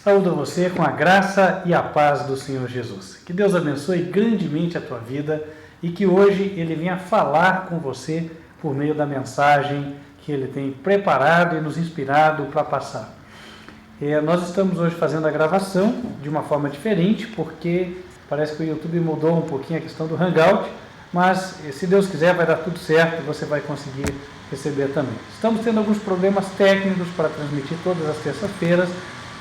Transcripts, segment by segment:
Saúdo você com a graça e a paz do Senhor Jesus. Que Deus abençoe grandemente a tua vida e que hoje Ele venha falar com você por meio da mensagem que Ele tem preparado e nos inspirado para passar. Nós estamos hoje fazendo a gravação de uma forma diferente, porque parece que o YouTube mudou um pouquinho a questão do Hangout, mas se Deus quiser vai dar tudo certo e você vai conseguir receber também. Estamos tendo alguns problemas técnicos para transmitir todas as terças-feiras,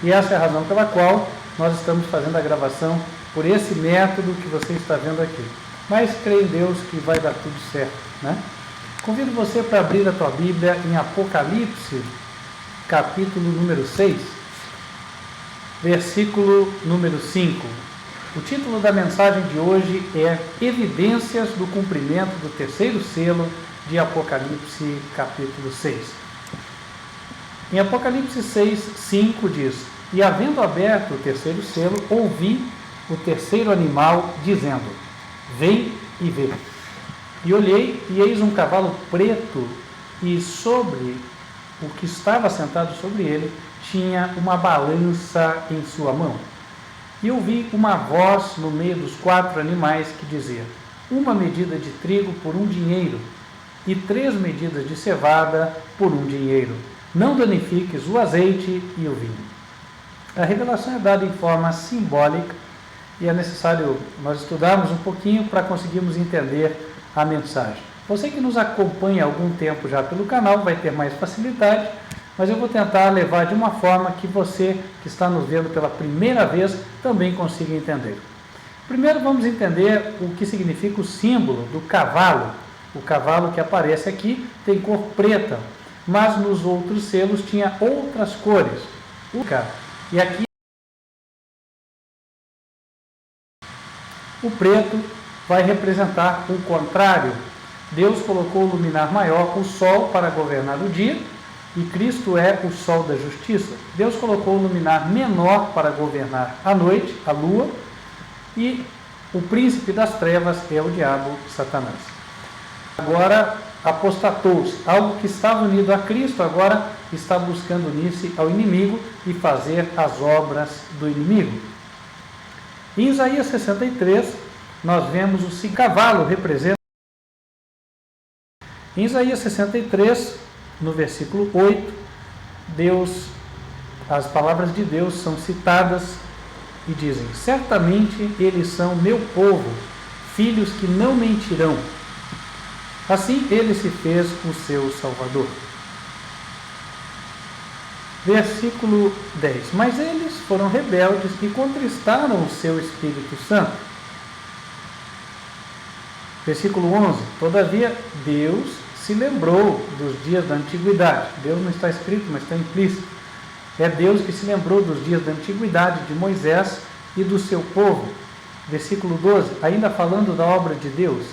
e essa é a razão pela qual nós estamos fazendo a gravação por esse método que você está vendo aqui. Mas creio em Deus que vai dar tudo certo, né? Convido você para abrir a tua Bíblia em Apocalipse, capítulo número 6, versículo número 5. O título da mensagem de hoje é Evidências do Cumprimento do Terceiro Selo de Apocalipse, capítulo 6. Em Apocalipse 6, 5 diz: E havendo aberto o terceiro selo, ouvi o terceiro animal dizendo: Vem e vê. E olhei, e eis um cavalo preto, e sobre o que estava sentado sobre ele tinha uma balança em sua mão. E ouvi uma voz no meio dos 4 animais que dizia: Uma medida de trigo por 1 dinheiro, e 3 medidas de cevada por 1 dinheiro. Não danifiques o azeite e o vinho. A revelação é dada em forma simbólica e é necessário nós estudarmos um pouquinho para conseguirmos entender a mensagem. Você que nos acompanha há algum tempo já pelo canal vai ter mais facilidade, mas eu vou tentar levar de uma forma que você que está nos vendo pela primeira vez também consiga entender. Primeiro vamos entender o que significa o símbolo do cavalo. O cavalo que aparece aqui tem cor preta, mas nos outros selos tinha outras cores. E aqui o preto vai representar o contrário. Deus colocou o luminar maior, o sol, para governar o dia, e Cristo é o sol da justiça. Deus colocou o luminar menor para governar a noite, a lua, e o príncipe das trevas é o diabo, Satanás. Agora apostatou-se, algo que estava unido a Cristo, agora está buscando unir-se ao inimigo e fazer as obras do inimigo. Em Isaías 63, nós vemos o cavalo representa. Em Isaías 63, no versículo 8, as palavras de Deus são citadas e dizem: Certamente eles são meu povo, filhos que não mentirão. Assim ele se fez o seu Salvador. Versículo 10. Mas eles foram rebeldes e contristaram o seu Espírito Santo. Versículo 11. Todavia Deus se lembrou dos dias da antiguidade. Deus não está escrito, mas está implícito. É Deus que se lembrou dos dias da antiguidade de Moisés e do seu povo. Versículo 12. Ainda falando da obra de Deus.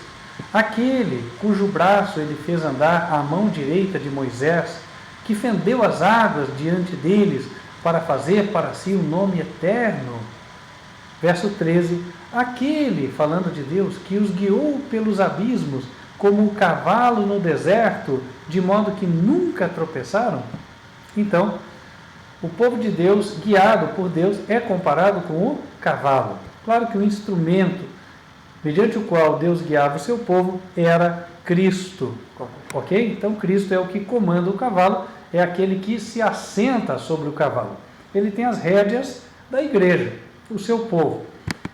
Aquele cujo braço ele fez andar à mão direita de Moisés, que fendeu as águas diante deles, para fazer para si um nome eterno. Verso 13, aquele, falando de Deus, que os guiou pelos abismos, como o cavalo no deserto, de modo que nunca tropeçaram. Então, o povo de Deus, guiado por Deus, é comparado com o cavalo. Claro que o instrumento mediante o qual Deus guiava o seu povo era Cristo, ok? Então Cristo é o que comanda o cavalo, é aquele que se assenta sobre o cavalo. Ele tem as rédeas da igreja, o seu povo.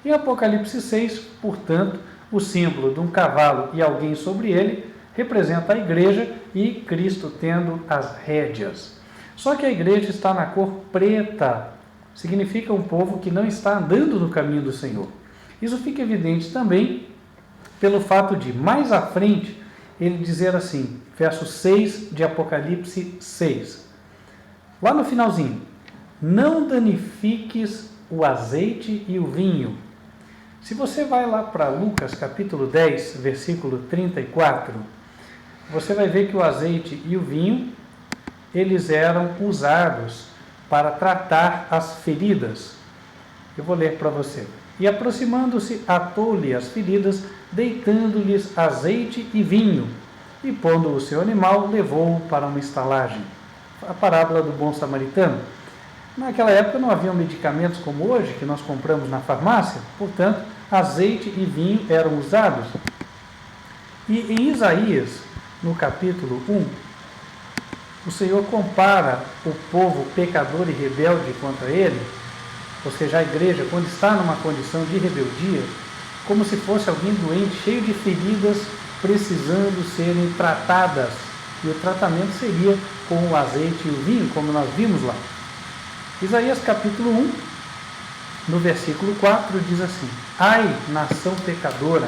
Em Apocalipse 6, portanto, o símbolo de um cavalo e alguém sobre ele representa a igreja e Cristo tendo as rédeas. Só que a igreja está na cor preta, significa um povo que não está andando no caminho do Senhor. Isso fica evidente também pelo fato de, mais à frente, ele dizer assim, verso 6 de Apocalipse 6. Lá no finalzinho, não danifiques o azeite e o vinho. Se você vai lá para Lucas capítulo 10, versículo 34, você vai ver que o azeite e o vinho, eles eram usados para tratar as feridas. Eu vou ler para você. E aproximando-se, atou-lhe as feridas, deitando-lhes azeite e vinho, e pondo o seu animal, levou-o para uma estalagem. A parábola do bom samaritano. Naquela época não haviam medicamentos como hoje, que nós compramos na farmácia, portanto, azeite e vinho eram usados. E em Isaías, no capítulo 1, o Senhor compara o povo pecador e rebelde contra ele, ou seja, a igreja, quando está numa condição de rebeldia, como se fosse alguém doente, cheio de feridas, precisando serem tratadas. E o tratamento seria com o azeite e o vinho, como nós vimos lá. Isaías capítulo 1, no versículo 4, diz assim: Ai, nação pecadora,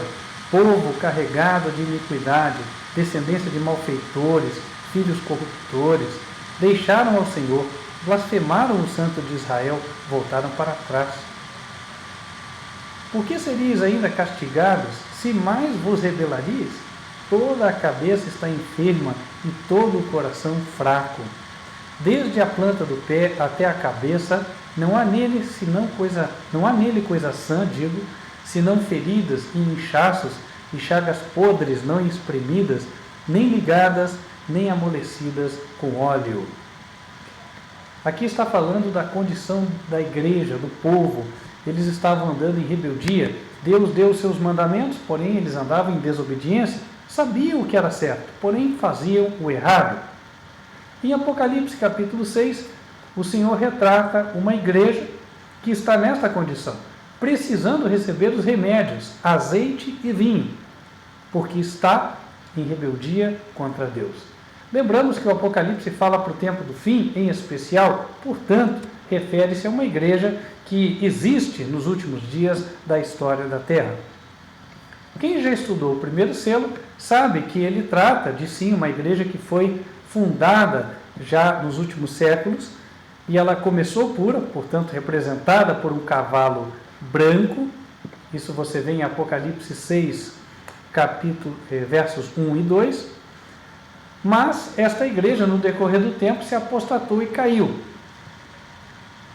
povo carregado de iniquidade, descendência de malfeitores, filhos corruptores, deixaram ao Senhor, blasfemaram o Santo de Israel, voltaram para trás. Por que seríeis ainda castigados, se mais vos rebelaríeis? Toda a cabeça está enferma e todo o coração fraco. Desde a planta do pé até a cabeça, não há nele coisa sã, senão feridas e inchaços e chagas podres não exprimidas, nem ligadas, nem amolecidas com óleo. Aqui está falando da condição da igreja, do povo. Eles estavam andando em rebeldia. Deus deu os seus mandamentos, porém eles andavam em desobediência. Sabiam o que era certo, porém faziam o errado. Em Apocalipse capítulo 6, o Senhor retrata uma igreja que está nesta condição, precisando receber os remédios, azeite e vinho, porque está em rebeldia contra Deus. Lembramos que o Apocalipse fala para o tempo do fim, em especial, portanto, refere-se a uma igreja que existe nos últimos dias da história da Terra. Quem já estudou o primeiro selo sabe que ele trata de sim uma igreja que foi fundada já nos últimos séculos, e ela começou pura, portanto representada por um cavalo branco. Isso você vê em Apocalipse 6, versos 1 e 2. Mas esta igreja, no decorrer do tempo, se apostatou e caiu.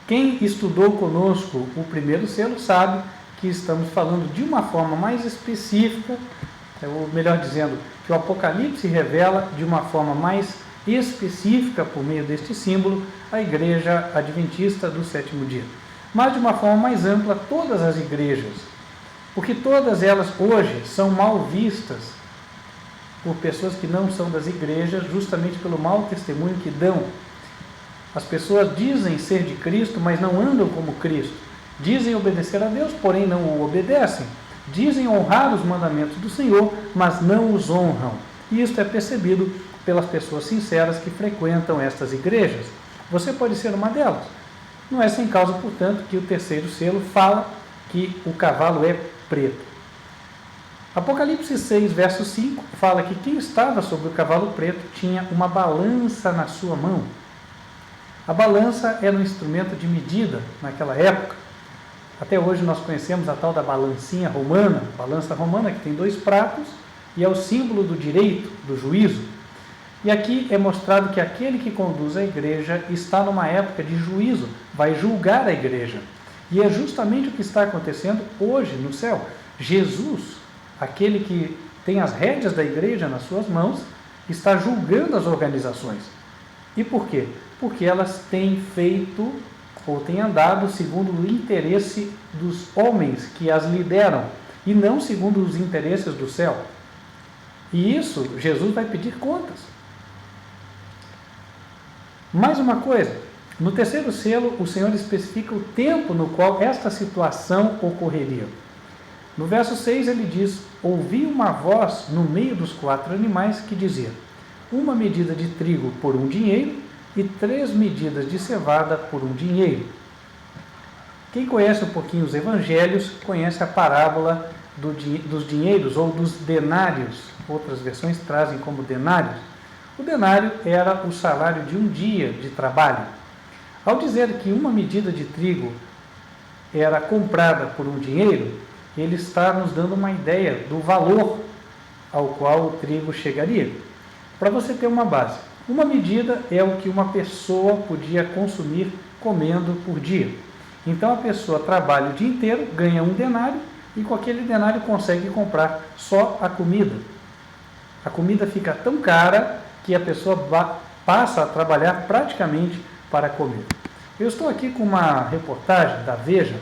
Quem estudou conosco o primeiro selo sabe que estamos falando de uma forma mais específica, ou melhor dizendo, que o Apocalipse revela de uma forma mais específica, por meio deste símbolo, a igreja adventista do sétimo dia. Mas de uma forma mais ampla, todas as igrejas, porque todas elas hoje são mal vistas por pessoas que não são das igrejas, justamente pelo mau testemunho que dão. As pessoas dizem ser de Cristo, mas não andam como Cristo. Dizem obedecer a Deus, porém não o obedecem. Dizem honrar os mandamentos do Senhor, mas não os honram. E isto é percebido pelas pessoas sinceras que frequentam estas igrejas. Você pode ser uma delas. Não é sem causa, portanto, que o terceiro selo fala que o cavalo é preto. Apocalipse 6, verso 5, fala que quem estava sobre o cavalo preto tinha uma balança na sua mão. A balança era um instrumento de medida naquela época. Até hoje nós conhecemos a tal da balancinha romana, balança romana que tem 2 pratos e é o símbolo do direito, do juízo. E aqui é mostrado que aquele que conduz a igreja está numa época de juízo, vai julgar a igreja. E é justamente o que está acontecendo hoje no céu. Jesus, aquele que tem as rédeas da igreja nas suas mãos, está julgando as organizações. E por quê? Porque elas têm feito ou têm andado segundo o interesse dos homens que as lideram e não segundo os interesses do céu. E isso Jesus vai pedir contas. Mais uma coisa, no terceiro selo o Senhor especifica o tempo no qual esta situação ocorreria. No verso 6 ele diz: ouvi uma voz no meio dos 4 animais que dizia: 1 medida de trigo por 1 dinheiro e 3 medidas de cevada por 1 dinheiro. Quem conhece um pouquinho os evangelhos, conhece a parábola dos dinheiros ou dos denários. Outras versões trazem como denários. O denário era o salário de um dia de trabalho. Ao dizer que 1 medida de trigo era comprada por 1 dinheiro, ele está nos dando uma ideia do valor ao qual o trigo chegaria. Para você ter uma base, 1 medida é o que uma pessoa podia consumir comendo por dia. Então a pessoa trabalha o dia inteiro, ganha 1 denário e com aquele denário consegue comprar só a comida. A comida fica tão cara que a pessoa passa a trabalhar praticamente para comer. Eu estou aqui com uma reportagem da Veja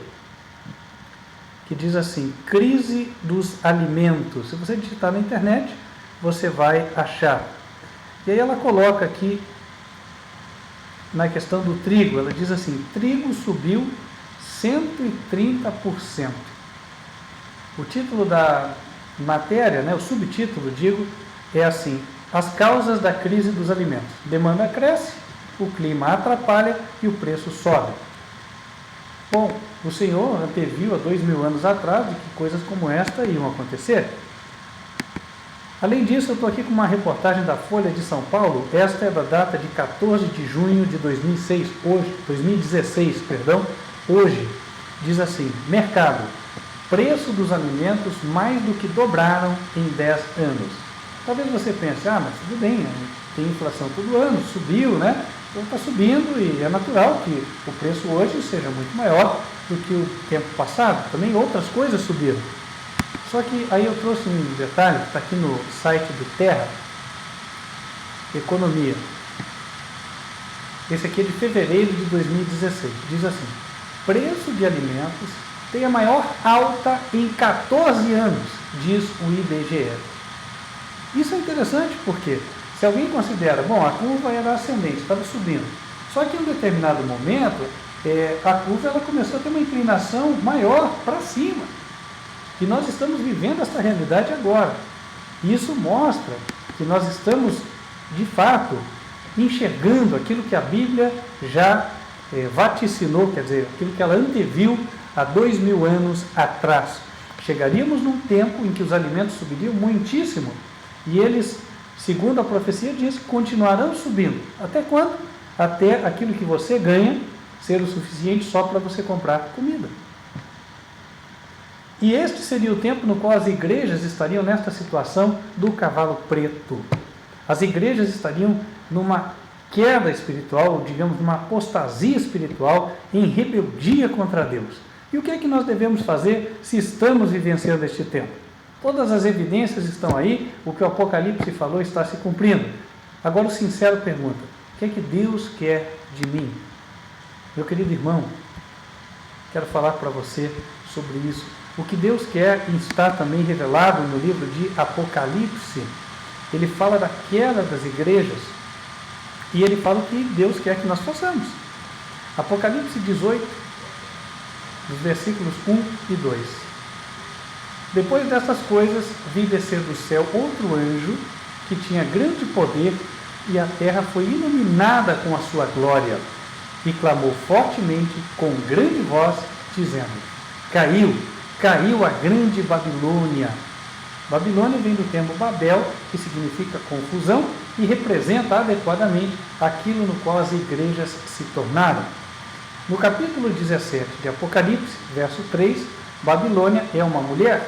que diz assim: crise dos alimentos. Se você digitar na internet, você vai achar. E aí ela coloca aqui na questão do trigo, ela diz assim: trigo subiu 130%. O título da matéria, o subtítulo, é assim: as causas da crise dos alimentos. Demanda cresce, o clima atrapalha e o preço sobe. Bom, o Senhor anteviu há 2000 anos atrás de que coisas como esta iam acontecer. Além disso, eu estou aqui com uma reportagem da Folha de São Paulo. Esta é da data de 14 de junho de 2016, hoje. Diz assim: mercado, preço dos alimentos mais do que dobraram em 10 anos. Talvez você pense, mas tudo bem, tem inflação todo ano, subiu, Então está subindo e é natural que o preço hoje seja muito maior do que o tempo passado. Também outras coisas subiram. Só que aí eu trouxe um detalhe que está aqui no site do Terra, Economia. Esse aqui é de fevereiro de 2016. Diz assim: preço de alimentos tem a maior alta em 14 anos, diz o IBGE. Isso é interessante porque, se alguém considera, a curva era ascendente, estava subindo. Só que em um determinado momento, a curva ela começou a ter uma inclinação maior para cima. E nós estamos vivendo essa realidade agora. Isso mostra que nós estamos, de fato, enxergando aquilo que a Bíblia já vaticinou, quer dizer, aquilo que ela anteviu há 2000 anos atrás. Chegaríamos num tempo em que os alimentos subiriam muitíssimo e eles, segundo a profecia, diz que continuarão subindo. Até quando? Até aquilo que você ganha ser o suficiente só para você comprar comida. E este seria o tempo no qual as igrejas estariam nesta situação do cavalo preto. As igrejas estariam numa queda espiritual, digamos, numa apostasia espiritual, em rebeldia contra Deus. E o que é que nós devemos fazer se estamos vivenciando este tempo? Todas as evidências estão aí, o que o Apocalipse falou está se cumprindo. Agora o sincero pergunta: o que é que Deus quer de mim? Meu querido irmão, quero falar para você sobre isso. O que Deus quer e está também revelado no livro de Apocalipse. Ele fala da queda das igrejas e ele fala o que Deus quer que nós façamos. Apocalipse 18, dos versículos 1 e 2. Depois dessas coisas, vi descer do céu outro anjo que tinha grande poder e a terra foi iluminada com a sua glória e clamou fortemente com grande voz, dizendo: Caiu a grande Babilônia. Babilônia vem do termo Babel, que significa confusão e representa adequadamente aquilo no qual as igrejas se tornaram. No capítulo 17 de Apocalipse, verso 3, Babilônia é uma mulher.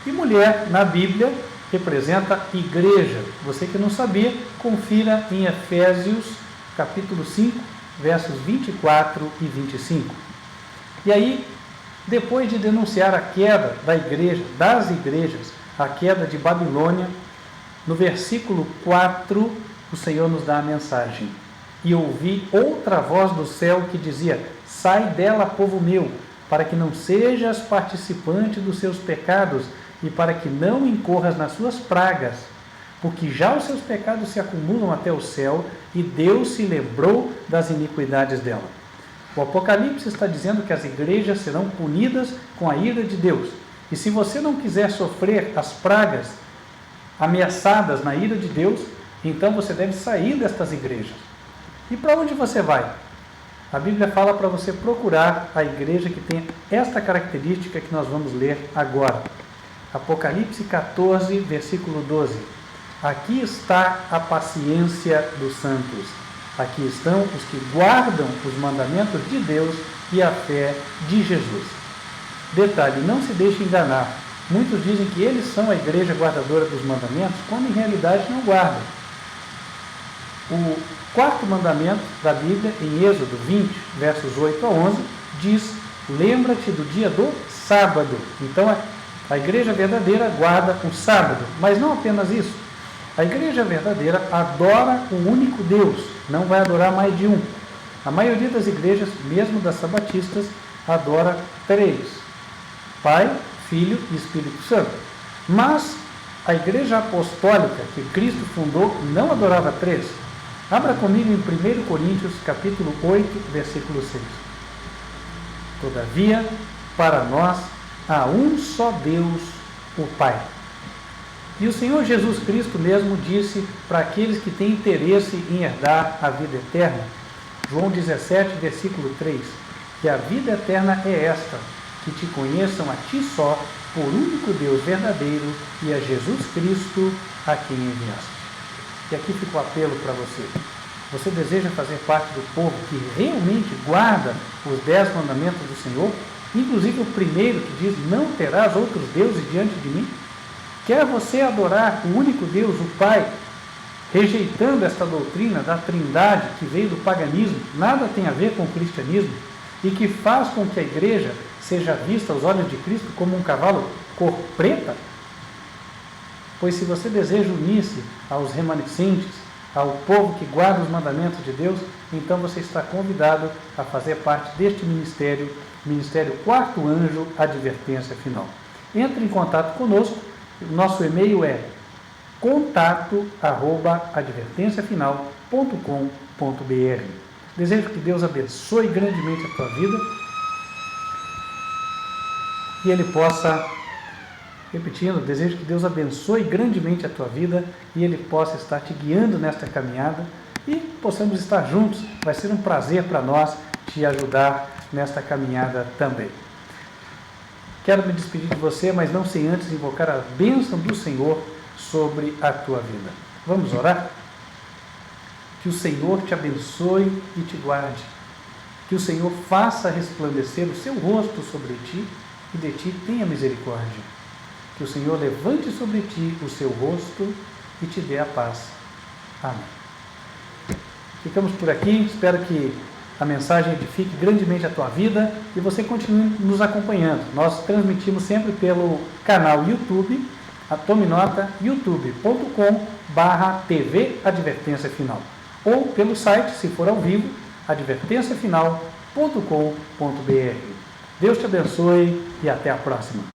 E mulher, na Bíblia, representa igreja. Você que não sabia, confira em Efésios, capítulo 5, versos 24 e 25. E aí, depois de denunciar a queda da igreja, das igrejas, a queda de Babilônia, no versículo 4, o Senhor nos dá a mensagem: e ouvi outra voz do céu que dizia: sai dela, povo meu, para que não sejas participante dos seus pecados e para que não incorras nas suas pragas, porque já os seus pecados se acumulam até o céu e Deus se lembrou das iniquidades dela. O Apocalipse está dizendo que as igrejas serão punidas com a ira de Deus. E se você não quiser sofrer as pragas ameaçadas na ira de Deus, então você deve sair destas igrejas. E para onde você vai? A Bíblia fala para você procurar a igreja que tem esta característica que nós vamos ler agora. Apocalipse 14, versículo 12. Aqui está a paciência dos santos. Aqui estão os que guardam os mandamentos de Deus e a fé de Jesus. Detalhe, não se deixe enganar. Muitos dizem que eles são a igreja guardadora dos mandamentos, quando em realidade não guardam. O quarto mandamento da Bíblia, em Êxodo 20, versos 8 a 11, diz: lembra-te do dia do sábado. Então, a igreja verdadeira guarda o sábado, mas não apenas isso. A igreja verdadeira adora o único Deus, não vai adorar mais de um. A maioria das igrejas, mesmo das sabatistas, adora três: Pai, Filho e Espírito Santo. Mas a igreja apostólica que Cristo fundou não adorava três. Abra comigo em 1 Coríntios, capítulo 8, versículo 6. Todavia, para nós, há um só Deus, o Pai. E o Senhor Jesus Cristo mesmo disse para aqueles que têm interesse em herdar a vida eterna, João 17, versículo 3, que a vida eterna é esta, que te conheçam a ti só, por único Deus verdadeiro, e a Jesus Cristo, a quem enviaste. E aqui fica o apelo para você. Você deseja fazer parte do povo que realmente guarda os 10 mandamentos do Senhor? Inclusive o primeiro que diz, não terás outros deuses diante de mim? Quer você adorar o único Deus, o Pai, rejeitando esta doutrina da trindade que veio do paganismo, nada tem a ver com o cristianismo, e que faz com que a igreja seja vista aos olhos de Cristo como um cavalo cor preta? Pois se você deseja unir-se aos remanescentes, ao povo que guarda os mandamentos de Deus, então você está convidado a fazer parte deste ministério, Ministério Quarto Anjo, Advertência Final. Entre em contato conosco, nosso e-mail é contato@advertenciafinal.com.br. Desejo que Deus abençoe grandemente a tua vida e Ele possa, repetindo, desejo que Deus abençoe grandemente a tua vida e Ele possa estar te guiando nesta caminhada e possamos estar juntos. Vai ser um prazer para nós te ajudar nesta caminhada também. Quero me despedir de você, mas não sem antes invocar a bênção do Senhor sobre a tua vida. Vamos orar? Que o Senhor te abençoe e te guarde. Que o Senhor faça resplandecer o seu rosto sobre ti e de ti tenha misericórdia. Que o Senhor levante sobre ti o seu rosto e te dê a paz. Amém. Ficamos por aqui. Espero que a mensagem edifique grandemente a tua vida e você continue nos acompanhando. Nós transmitimos sempre pelo canal YouTube, tome nota, youtube.com/TV Advertência Final, ou pelo site, se for ao vivo, advertenciafinal.com.br. Deus te abençoe e até a próxima.